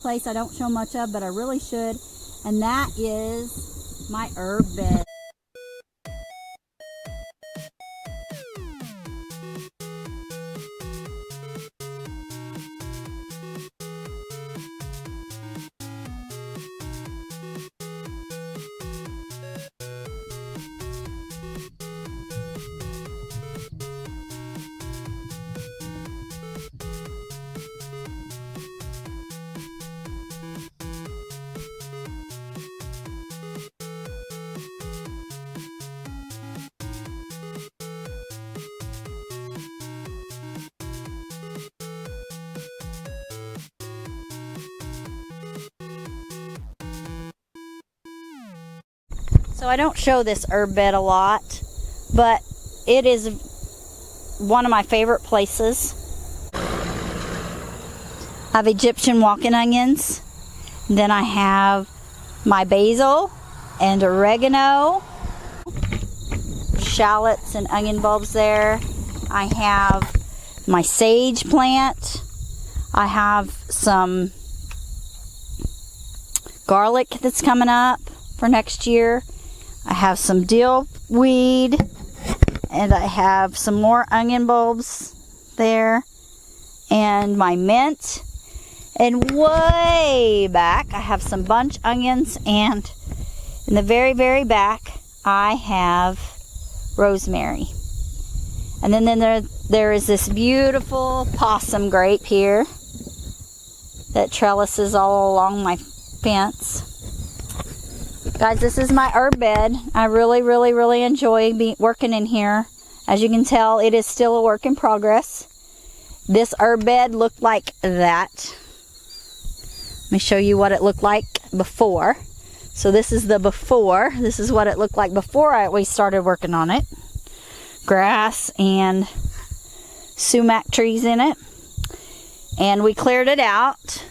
place I don't show much of, but I really should, and that is my herb bed. So I don't show this herb bed a lot, but it is one of my favorite places. I have Egyptian walking onions. Then I have my basil and oregano, shallots and onion bulbs there. I have my sage plant. I have some garlic that's coming up for next year. I have some dill weed, and I have some more onion bulbs there, and my mint. And way back, I have some bunch onions, and in the very, very back, I have rosemary. And then there is this beautiful possum grape here that trellises all along my fence. Guys, this is my herb bed. I really, really, really enjoy working in here. As you can tell, it is still a work in progress. This herb bed looked like that. Let me show you what it looked like before. So this is the before. This is what it looked like before we started working on it. Grass and sumac trees in it. And we cleared it out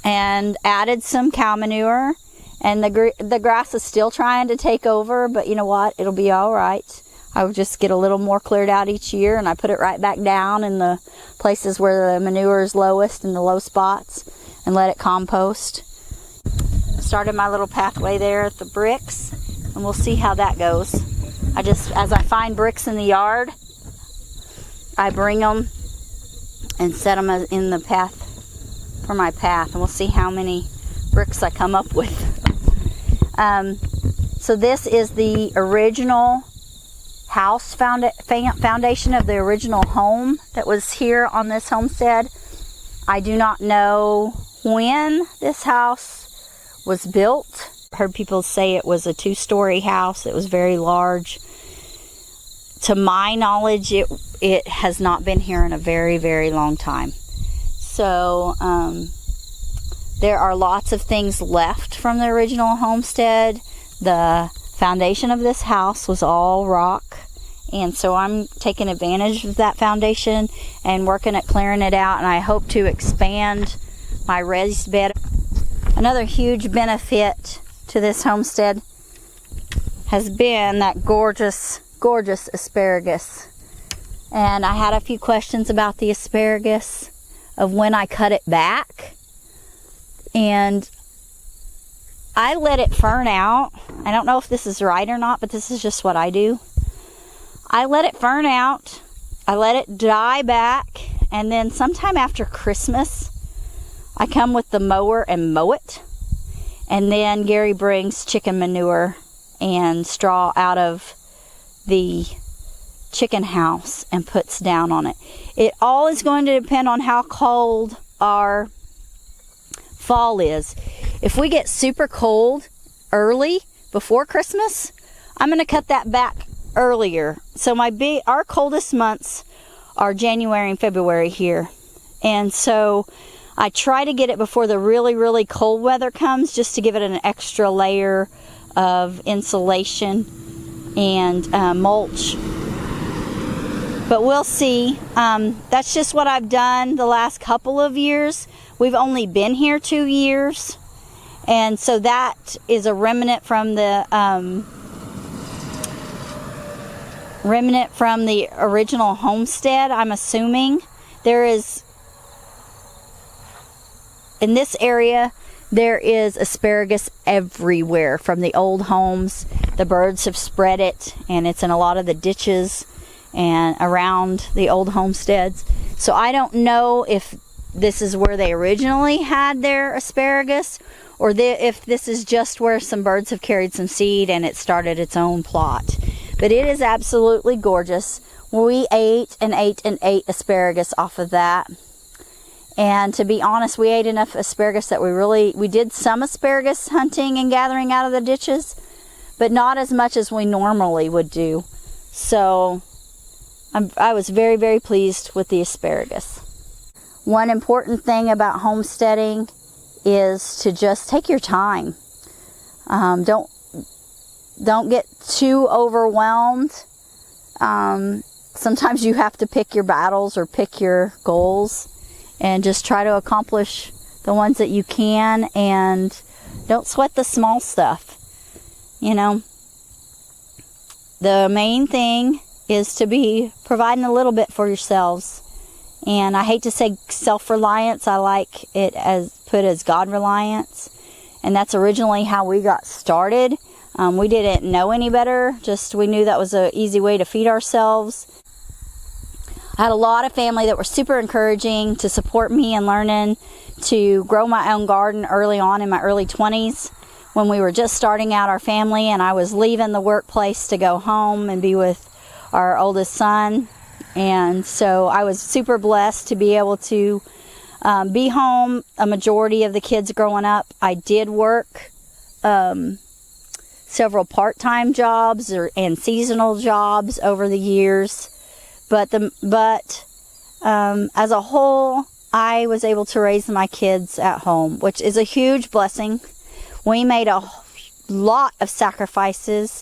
and added some cow manure. And the grass is still trying to take over, but you know what? It'll be all right. I would just get a little more cleared out each year, and I put it right back down in the places where the manure is lowest, in the low spots, and let it compost. Started my little pathway there at the bricks, and we'll see how that goes. As I find bricks in the yard, I bring them and set them in the path for my path, and we'll see how many bricks I come up with. So this is the original house foundation of the original home that was here on this homestead. I do not know when this house was built. Heard people say it was a 2-story house. It was very large. To my knowledge, it has not been here in a very, very long time. So there are lots of things left from the original homestead. The foundation of this house was all rock, and so I'm taking advantage of that foundation and working at clearing it out, and I hope to expand my raised bed. Another huge benefit to this homestead has been that gorgeous, gorgeous asparagus. And I had a few questions about the asparagus, of when I cut it back. And I let it fern out. I don't know if this is right or not, but this is just what I do. I let it fern out. I let it die back. And then sometime after Christmas, I come with the mower and mow it. And then Gary brings chicken manure and straw out of the chicken house and puts down on it. It all is going to depend on how cold our fall is. If we get super cold early before Christmas, I'm going to cut that back earlier. So our coldest months are January and February here. And so I try to get it before the really, really cold weather comes, just to give it an extra layer of insulation and mulch. But we'll see. That's just what I've done the last couple of years. We've only been here 2 years. And so that is a remnant from the original homestead, I'm assuming. There is, in this area, there is asparagus everywhere from the old homes. The birds have spread it, and it's in a lot of the ditches and around the old homesteads. So I don't know if this is where they originally had their asparagus, or if this is just where some birds have carried some seed and it started its own plot. But it is absolutely gorgeous. We ate and ate and ate asparagus off of that. And to be honest, we ate enough asparagus that we did some asparagus hunting and gathering out of the ditches, but not as much as we normally would do. So I was very, very pleased with the asparagus. One important thing about homesteading is to just take your time. Don't get too overwhelmed. Sometimes you have to pick your battles or pick your goals, and just try to accomplish the ones that you can, and don't sweat the small stuff. You know, the main thing is to be providing a little bit for yourselves. And I hate to say self-reliance. I like it put as God-reliance. And that's originally how we got started. We didn't know any better. Just we knew that was an easy way to feed ourselves. I had a lot of family that were super encouraging to support me in learning to grow my own garden early on in my early 20s, when we were just starting out our family and I was leaving the workplace to go home and be with our oldest son. And so I was super blessed to be able to be home a majority of the kids growing up. I did work several part-time jobs and seasonal jobs over the years. But as a whole, I was able to raise my kids at home, which is a huge blessing. We made a lot of sacrifices